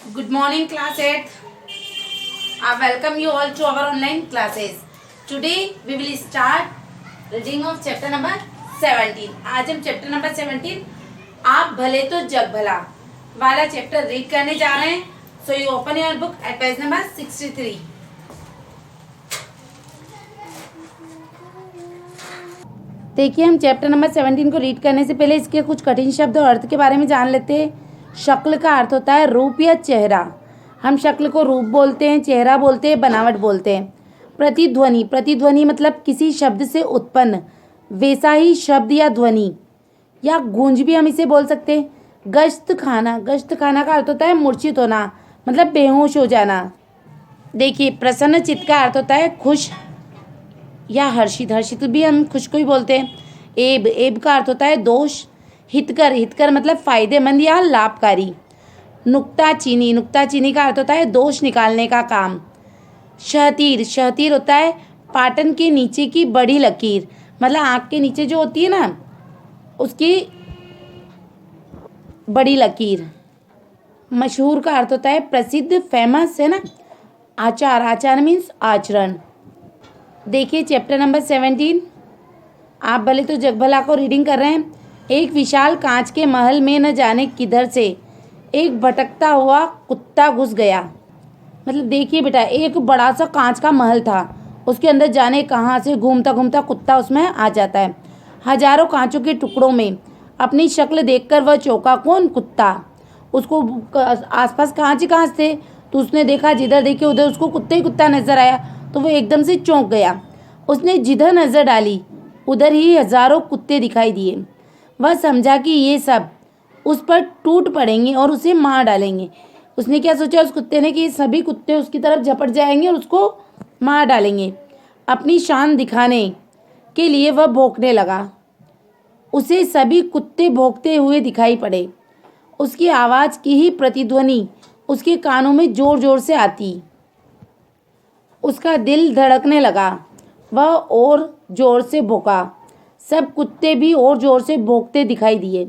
Good morning, class 8th. I welcome you all to our online classes. Today we will start reading of chapter number 17. आज हम chapter number 17 आप भले तो जग भला वाला chapter read करने जा रहे हैं. So you open your book at page number 63. देखिए, हम चैप्टर नंबर 17 को रीड करने से पहले इसके कुछ कठिन शब्द और अर्थ के बारे में जान लेते हैं. शक्ल का अर्थ होता है रूप या चेहरा. हम शक्ल को रूप बोलते हैं, चेहरा बोलते हैं, बनावट बोलते हैं. प्रतिध्वनि, प्रतिध्वनि मतलब किसी शब्द से उत्पन्न वैसा ही शब्द या ध्वनि या गूंज भी हम इसे बोल सकते हैं. गश्त खाना, गश्त खाना का अर्थ होता है मूर्छित होना, मतलब बेहोश हो जाना. देखिए, प्रसन्न चित्त का अर्थ होता है खुश या हर्षित, हर्षित भी हम खुश को ही बोलते हैं. एब, एब का अर्थ होता है दोष. हितकर, हितकर मतलब फायदेमंद या लाभकारी. नुक्ताचीनी, नुक्ताचीनी का अर्थ होता है दोष निकालने का काम. शहतीर, शहतीर होता है पाटन के नीचे की बड़ी लकीर, मतलब आँख के नीचे जो होती है ना उसकी बड़ी लकीर. मशहूर का अर्थ होता है प्रसिद्ध, फेमस है ना. आचार, आचार मीन्स आचरण. देखिए चैप्टर नंबर 17 आप भले तो जग भला को रीडिंग कर रहे हैं. एक विशाल कांच के महल में न जाने किधर से एक भटकता हुआ कुत्ता घुस गया. मतलब देखिए बेटा, एक बड़ा सा कांच का महल था, उसके अंदर जाने कहाँ से घूमता घूमता कुत्ता उसमें आ जाता है. हजारों कांचों के टुकड़ों में अपनी शक्ल देखकर वह चौंका. कौन? कुत्ता. उसको आसपास कांच ही कांच थे, तो उसने देखा जिधर देखे उधर उसको कुत्ता ही कुत्ता नजर आया, तो वो एकदम से चौंक गया. उसने जिधर नज़र डाली उधर ही हजारों कुत्ते दिखाई दिए. वह समझा कि ये सब उस पर टूट पड़ेंगे और उसे मार डालेंगे. उसने क्या सोचा उस कुत्ते ने कि सभी कुत्ते उसकी तरफ झपट जाएंगे और उसको मार डालेंगे. अपनी शान दिखाने के लिए वह भौंकने लगा. उसे सभी कुत्ते भौंकते हुए दिखाई पड़े. उसकी आवाज़ की ही प्रतिध्वनि उसके कानों में जोर जोर से आती. उसका दिल धड़कने लगा. वह और जोर से भौंका. सब कुत्ते भी और जोर से भौंकते दिखाई दिए.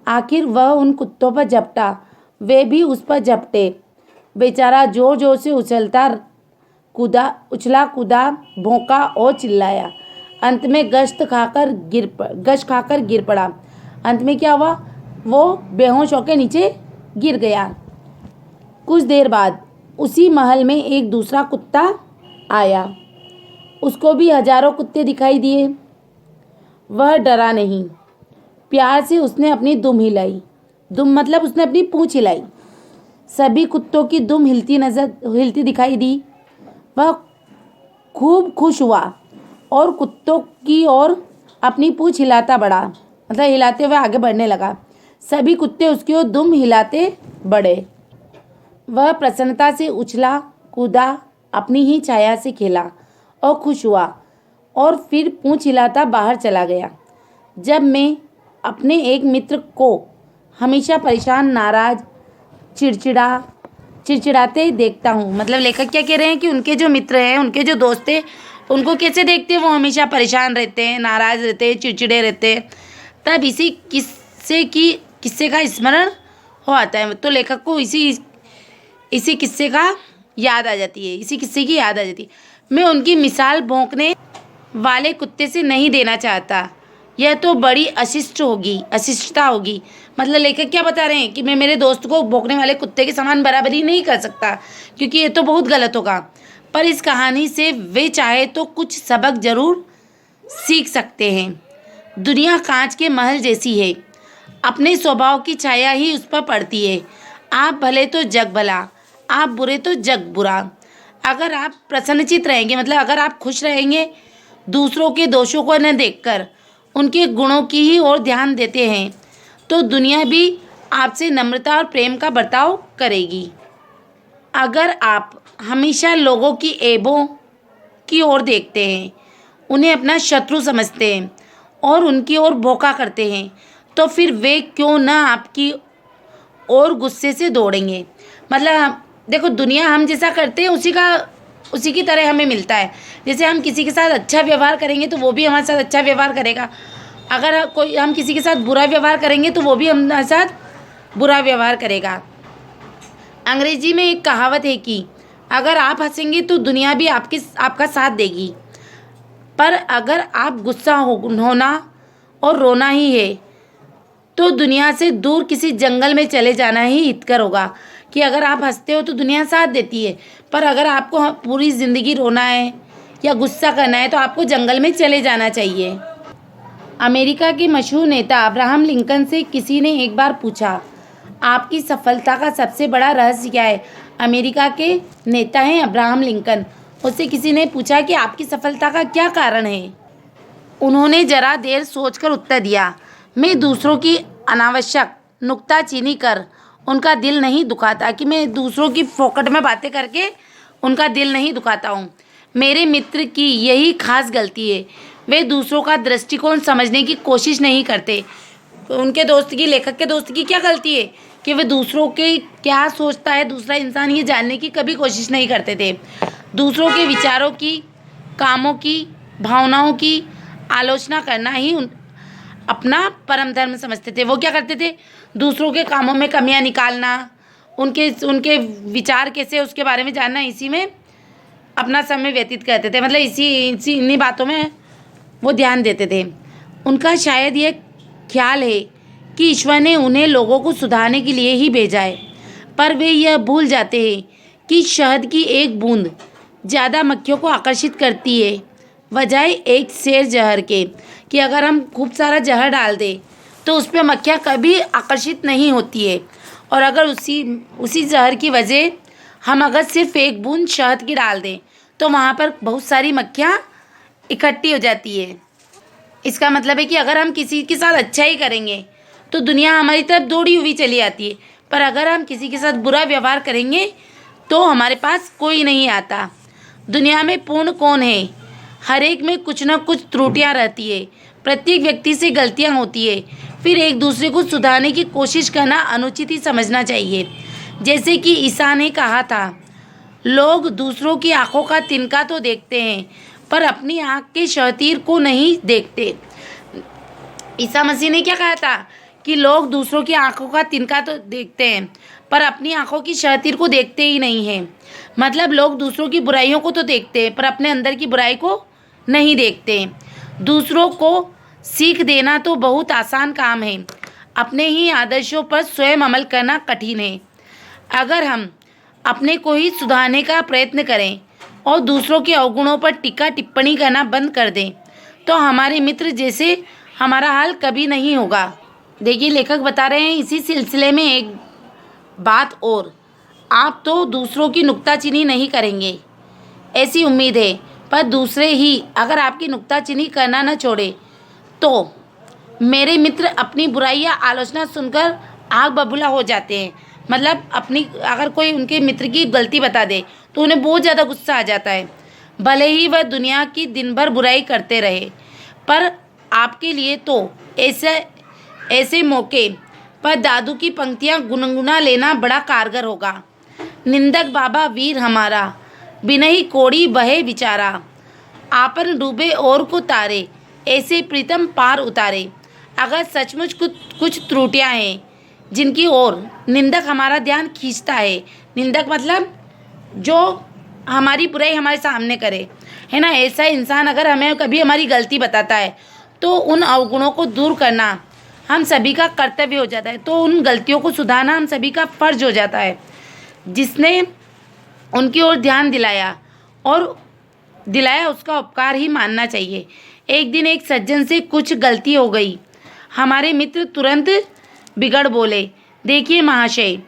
आखिर वह उन कुत्तों पर झपटा, वे भी उस पर झपटे. बेचारा जोर जोर से उछला कूदा, भौंका और चिल्लाया. अंत में गश्त खाकर गिर पड़ा. अंत में क्या हुआ? वो बेहोश होकर नीचे गिर गया. कुछ देर बाद उसी महल में एक दूसरा कुत्ता आया. उसको भी हजारों कुत्ते दिखाई दिए. वह डरा नहीं. प्यार से उसने अपनी दुम हिलाई. दुम मतलब उसने अपनी पूंछ हिलाई. सभी कुत्तों की दुम हिलती दिखाई दी. वह खूब खुश हुआ और कुत्तों की ओर अपनी पूंछ हिलाता बढ़ा, मतलब हिलाते हुए आगे बढ़ने लगा. सभी कुत्ते उसकी ओर दुम हिलाते बढ़े. वह प्रसन्नता से उछला कूदा, अपनी ही छाया से खेला और खुश हुआ और फिर पूंछ हिलाता बाहर चला गया. जब मैं अपने एक मित्र को हमेशा परेशान, नाराज, चिड़चिड़ाते देखता हूँ, मतलब लेखक क्या कह रहे हैं कि उनके जो मित्र हैं, उनके जो दोस्त हैं, उनको कैसे देखते हैं? वो हमेशा परेशान रहते हैं, नाराज रहते हैं, चिड़चिड़े रहते हैं. तब इसी किस्से का स्मरण हो आता है. तो लेखक को इसी किस्से का याद आ जाती है, इसी किस्से की याद आ जाती है. मैं उनकी मिसाल भौंकने वाले कुत्ते से नहीं देना चाहता. यह तो बड़ी अशिष्टता होगी. मतलब लेखक क्या बता रहे हैं कि मैं मेरे दोस्त को भौंकने वाले कुत्ते के समान बराबरी नहीं कर सकता, क्योंकि ये तो बहुत गलत होगा. पर इस कहानी से वे चाहे तो कुछ सबक जरूर सीख सकते हैं. दुनिया कांच के महल जैसी है, अपने स्वभाव की छाया ही उस पर पड़ती है. आप भले तो जग भला, आप बुरे तो जग बुरा. अगर आप प्रसन्नचित रहेंगे, मतलब अगर आप खुश रहेंगे, दूसरों के दोषों को न देखकर उनके गुणों की ही ओर ध्यान देते हैं, तो दुनिया भी आपसे नम्रता और प्रेम का बर्ताव करेगी. अगर आप हमेशा लोगों की ऐबों की ओर देखते हैं, उन्हें अपना शत्रु समझते हैं और उनकी ओर भौंका करते हैं, तो फिर वे क्यों ना आपकी ओर गुस्से से दौड़ेंगे. मतलब देखो, दुनिया हम जैसा करते हैं उसी की तरह हमें मिलता है. जैसे हम किसी के साथ अच्छा व्यवहार करेंगे तो वो भी हमारे साथ अच्छा व्यवहार करेगा. अगर हम किसी के साथ बुरा व्यवहार करेंगे तो वो भी हमारे साथ बुरा व्यवहार करेगा. अंग्रेजी में एक कहावत है कि अगर आप हंसेंगे तो दुनिया भी आपका साथ देगी, पर अगर आप गुस्सा होना और रोना ही है तो दुनिया से दूर किसी जंगल में चले जाना ही हितकर होगा। कि अगर आप हंसते हो तो दुनिया साथ देती है, पर अगर आपको पूरी ज़िंदगी रोना है या गुस्सा करना है तो आपको जंगल में चले जाना चाहिए। अमेरिका के मशहूर नेता अब्राहम लिंकन से किसी ने एक बार पूछा, आपकी सफलता का सबसे बड़ा रहस्य क्या है? अमेरिका के नेता हैं अब्राहम लिंकन। उससे किसी ने पूछा कि आपकी सफलता का क्या कारण है? उन्होंने जरा देर सोचकर उत्तर दिया, मैं दूसरों की अनावश्यक नुक्ताचीनी कर उनका दिल नहीं दुखाता। कि मैं दूसरों की फोकट में बातें करके उनका दिल नहीं दुखाता हूँ। मेरे मित्र की यही खास गलती है, वे दूसरों का दृष्टिकोण समझने की कोशिश नहीं करते। उनके दोस्त की, लेखक के दोस्त की क्या गलती है कि वे दूसरों के क्या सोचता है दूसरा इंसान ये जानने की कभी कोशिश नहीं करते थे। दूसरों के विचारों की, कामों की, भावनाओं की आलोचना करना ही अपना परम धर्म समझते थे। वो क्या करते थे? दूसरों के कामों में कमियां निकालना, उनके विचार कैसे उसके बारे में जानना, इसी में अपना समय व्यतीत करते थे। मतलब इन्हीं बातों में वो ध्यान देते थे। उनका शायद ये ख्याल है कि ईश्वर ने उन्हें लोगों को सुधारने के लिए ही भेजा है, पर वे यह भूल जाते हैं कि शहद की एक बूंद ज़्यादा मक्खियों को आकर्षित करती है बजाय एक सेर जहर के। कि अगर हम खूब सारा जहर डाल दें तो उस पर मक्खियाँ कभी आकर्षित नहीं होती है, और अगर उसी जहर की वजह हम अगर सिर्फ एक बूंद शहद की डाल दें तो वहाँ पर बहुत सारी मक्खियाँ इकट्ठी हो जाती है। इसका मतलब है कि अगर हम किसी के साथ अच्छा ही करेंगे तो दुनिया हमारी तरफ दौड़ी हुई चली आती है, पर अगर हम किसी के साथ बुरा व्यवहार करेंगे तो हमारे पास कोई नहीं आता। दुनिया में पूर्ण कौन है? हर एक में कुछ ना कुछ त्रुटियां रहती है, प्रत्येक व्यक्ति से गलतियां होती है। फिर एक दूसरे को सुधारने की कोशिश करना अनुचित ही समझना चाहिए। जैसे कि ईसा ने कहा था, लोग दूसरों की आंखों का तिनका तो देखते हैं पर अपनी आंख के शहतीर को नहीं देखते। ईसा मसीह ने क्या कहा था? कि लोग दूसरों की आंखों का तिनका तो देखते हैं पर अपनी आंखों की शहतीर को देखते ही नहीं हैं। मतलब लोग दूसरों की बुराइयों को तो देखते हैं पर अपने अंदर की बुराई को नहीं देखते। दूसरों को सीख देना तो बहुत आसान काम है, अपने ही आदर्शों पर स्वयं अमल करना कठिन है। अगर हम अपने को ही सुधारने का प्रयत्न करें और दूसरों के अवगुणों पर टीका टिप्पणी करना बंद कर दें तो हमारे मित्र जैसे हमारा हाल कभी नहीं होगा। देखिए, लेखक बता रहे हैं इसी सिलसिले में एक बात और, आप तो दूसरों की नुक्ताचीनी नहीं करेंगे ऐसी उम्मीद है, पर दूसरे ही अगर आपकी नुक्ताचीनी करना न छोड़े तो मेरे मित्र अपनी बुराई या आलोचना सुनकर आग बबूला हो जाते हैं। मतलब अपनी अगर कोई उनके मित्र की गलती बता दे तो उन्हें बहुत ज़्यादा गुस्सा आ जाता है, भले ही वह दुनिया की दिन भर बुराई करते रहे। पर आपके लिए तो ऐसे मौके पर दादू की पंक्तियाँ गुनगुना लेना बड़ा कारगर होगा। निंदक बाबा वीर हमारा, बिनही कोड़ी बहे विचारा, आपन डूबे और को तारे, ऐसे प्रीतम पार उतारे। अगर सचमुच कुछ त्रुटियां हैं जिनकी ओर निंदक हमारा ध्यान खींचता है, निंदक मतलब जो हमारी बुराई हमारे सामने करे, है ना, ऐसा इंसान अगर हमें कभी हमारी गलती बताता है तो उन अवगुणों को दूर करना हम सभी का कर्तव्य हो जाता है। तो उन गलतियों को सुधारना हम सभी का फर्ज हो जाता है। जिसने उनकी ओर ध्यान दिलाया उसका उपकार ही मानना चाहिए। एक दिन एक सज्जन से कुछ गलती हो गई। हमारे मित्र तुरंत बिगड़ बोले, देखिए महाशय,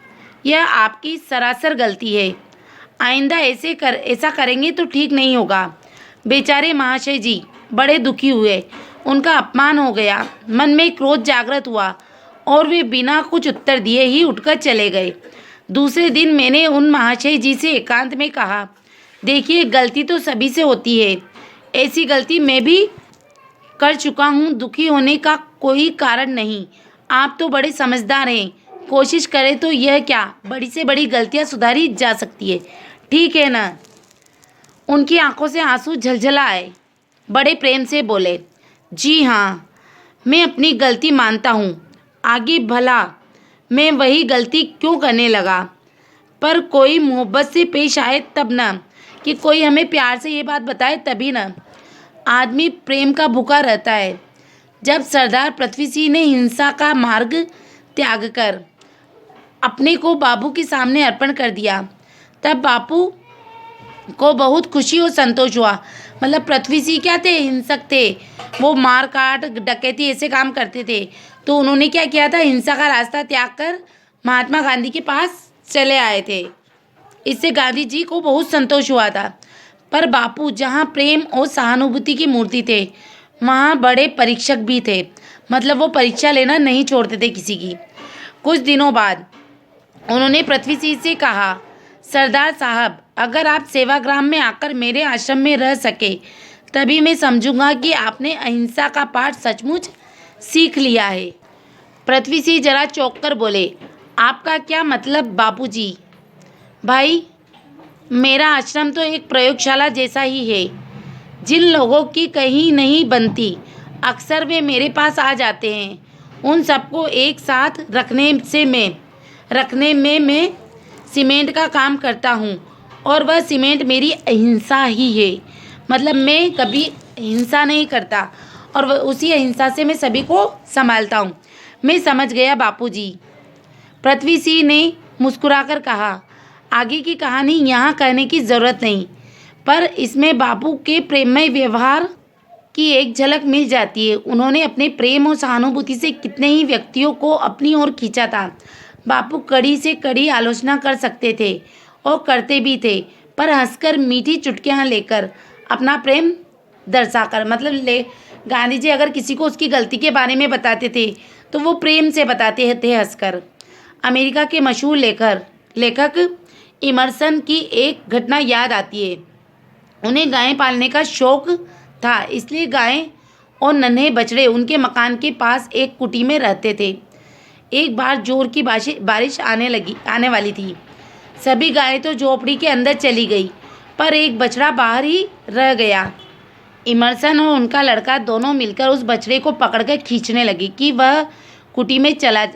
यह आपकी सरासर गलती है, आइंदा ऐसा करेंगे तो ठीक नहीं होगा। बेचारे महाशय जी बड़े दुखी हुए, उनका अपमान हो गया, मन में क्रोध जागृत हुआ और वे बिना कुछ उत्तर दिए ही उठकर चले गए। दूसरे दिन मैंने उन महाशय जी से एकांत में कहा, देखिए गलती तो सभी से होती है, ऐसी गलती मैं भी कर चुका हूँ, दुखी होने का कोई कारण नहीं। आप तो बड़े समझदार हैं, कोशिश करें तो यह क्या बड़ी से बड़ी गलतियाँ सुधारी जा सकती है, ठीक है ना। उनकी आंखों से आंसू झलझला आए, बड़े प्रेम से बोले, जी हाँ, मैं अपनी गलती मानता हूँ, आगे भला मैं वही गलती क्यों करने लगा। पर कोई मोहब्बत से पेश आए तब ना, कि कोई हमें प्यार से ये बात बताए तभी ना। आदमी प्रेम का भूखा रहता है। जब सरदार पृथ्वी सिंह ने हिंसा का मार्ग त्याग कर अपने को बापू के सामने अर्पण कर दिया, तब बापू को बहुत खुशी और संतोष हुआ। मतलब पृथ्वी सिंह क्या थे, हिंसक थे, वो मार काट डकैती ऐसे काम करते थे। तो उन्होंने क्या किया था, हिंसा का रास्ता त्याग कर महात्मा गांधी के पास चले आए थे। इससे गांधी जी को बहुत संतोष हुआ था। पर बापू जहाँ प्रेम और सहानुभूति की मूर्ति थे, वहाँ बड़े परीक्षक भी थे। मतलब वो परीक्षा लेना नहीं छोड़ते थे किसी की। कुछ दिनों बाद उन्होंने पृथ्वी सिंह से कहा, सरदार साहब, अगर आप सेवाग्राम में आकर मेरे आश्रम में रह सके तभी मैं समझूंगा कि आपने अहिंसा का पाठ सचमुच सीख लिया है। पृथ्वी सिंह जरा चौंक कर बोले, आपका क्या मतलब बापूजी? भाई, मेरा आश्रम तो एक प्रयोगशाला जैसा ही है। जिन लोगों की कहीं नहीं बनती, अक्सर वे मेरे पास आ जाते हैं। उन सबको एक साथ रखने में मैं सीमेंट का काम करता हूँ, और वह सीमेंट मेरी अहिंसा ही है। मतलब मैं कभी हिंसा नहीं करता, और वह उसी अहिंसा से मैं सभी को संभालता हूँ। मैं समझ गया बापूजी। पृथ्वी सिंह ने मुस्कुराकर कहा, आगे की कहानी यहाँ कहने की ज़रूरत नहीं, पर इसमें बापू के प्रेममय व्यवहार की एक झलक मिल जाती है। उन्होंने अपने प्रेम और सहानुभूति से कितने ही व्यक्तियों को अपनी ओर खींचा था। बापू कड़ी से कड़ी आलोचना कर सकते थे और करते भी थे, पर हंसकर मीठी चुटकियाँ लेकर अपना प्रेम दर्शाकर। मतलब गांधी जी अगर किसी को उसकी गलती के बारे में बताते थे तो वो प्रेम से बताते थे हंसकर। अमेरिका के मशहूर लेखक इमर्सन की एक घटना याद आती है। उन्हें गायें पालने का शौक था, इसलिए गायें और नन्हे बछड़े उनके मकान के पास एक कुटी में रहते थे। एक बार जोर की बारिश आने वाली थी। सभी गायें तो झोपड़ी के अंदर चली गई, पर एक बछड़ा बाहर ही रह गया। इमर्सन और उनका लड़का दोनों मिलकर उस बछड़े को पकड़कर खींचने लगे कि वह कुटी में चला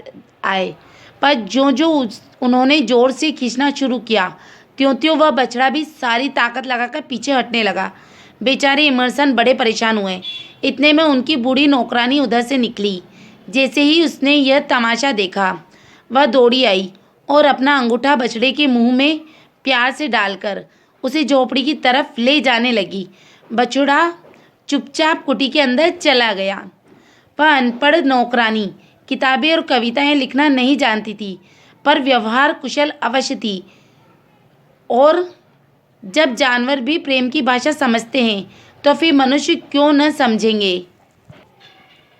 आए, पर जो उन्होंने जोर से खींचना शुरू किया, त्यों वह बछड़ा भी सारी ताकत लगाकर पीछे हटने लगा। बेचारे इमर्सन बड़े परेशान हुए। इतने में उनकी बूढ़ी नौकरानी उधर से निकली। जैसे ही उसने यह तमाशा देखा, वह दौड़ी आई और अपना अंगूठा बछड़े के मुंह में प्यार से डालकर उसे झोपड़ी की तरफ ले जाने लगी। बछड़ा चुपचाप कुटी के अंदर चला गया। वह अनपढ़ नौकरानी किताबें और कविताएं लिखना नहीं जानती थी, पर व्यवहार कुशल अवश्य थी। और जब जानवर भी प्रेम की भाषा समझते हैं तो फिर मनुष्य क्यों न समझेंगे।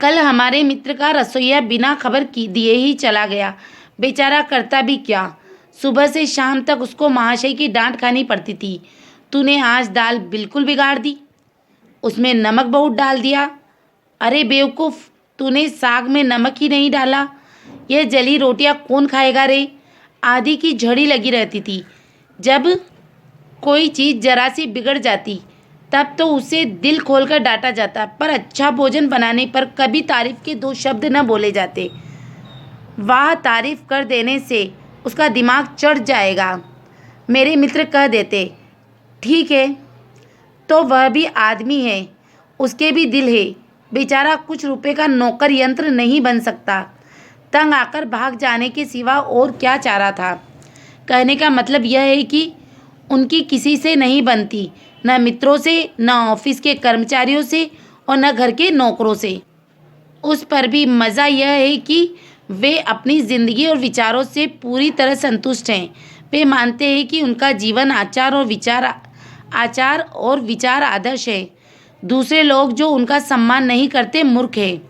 कल हमारे मित्र का रसोइया बिना खबर दिए ही चला गया। बेचारा करता भी क्या, सुबह से शाम तक उसको महाशय की डांट खानी पड़ती थी। तूने आज दाल बिल्कुल बिगाड़ दी, उसमें नमक बहुत डाल दिया। अरे बेवकूफ़, तूने साग में नमक ही नहीं डाला। यह जली रोटियां कौन खाएगा रे। आदि की झड़ी लगी रहती थी। जब कोई चीज़ जरा सी बिगड़ जाती तब तो उसे दिल खोलकर डांटा जाता, पर अच्छा भोजन बनाने पर कभी तारीफ के दो शब्द न बोले जाते। वाह, तारीफ कर देने से उसका दिमाग चढ़ जाएगा। मेरे मित्र कह देते, ठीक है, तो वह भी आदमी है, उसके भी दिल है। बेचारा कुछ रुपए का नौकर यंत्र नहीं बन सकता। तंग आकर भाग जाने के सिवा और क्या चारा था। कहने का मतलब यह है कि उनकी किसी से नहीं बनती, न मित्रों से, न ऑफिस के कर्मचारियों से, और न घर के नौकरों से। उस पर भी मज़ा यह है कि वे अपनी ज़िंदगी और विचारों से पूरी तरह संतुष्ट हैं। वे मानते हैं कि उनका जीवन आचार और विचार आदर्श है। दूसरे लोग जो उनका सम्मान नहीं करते मूर्ख है।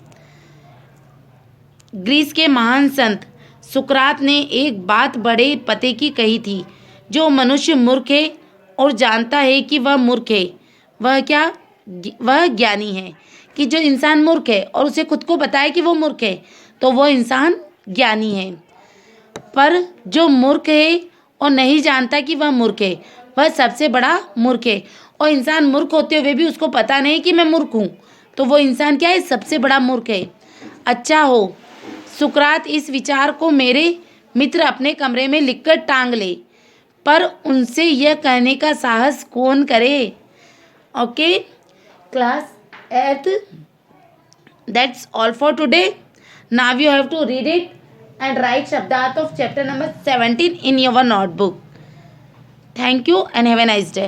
ग्रीस के महान संत सुकरात ने एक बात बड़े पते की कही थी, जो मनुष्य मूर्ख है और जानता है कि वह मूर्ख है, वह क्या, वह ज्ञानी है। कि जो इंसान मूर्ख है और उसे खुद को बताए कि वो मूर्ख है, तो वह इंसान ज्ञानी है। पर जो मूर्ख है और नहीं जानता कि वह मूर्ख है, वह सबसे बड़ा मूर्ख है। और इंसान मूर्ख होते हुए भी उसको पता नहीं कि मैं मूर्ख हूँ, तो वो इंसान क्या है, सबसे बड़ा मूर्ख है। अच्छा हो सुकरात, इस विचार को मेरे मित्र अपने कमरे में लिखकर टांग ले। पर उनसे यह कहने का साहस कौन करे? Okay class 8th, that's all for today. Now you have to read it and write Shabdat of chapter number 17 in your notebook. Thank you and have a nice day.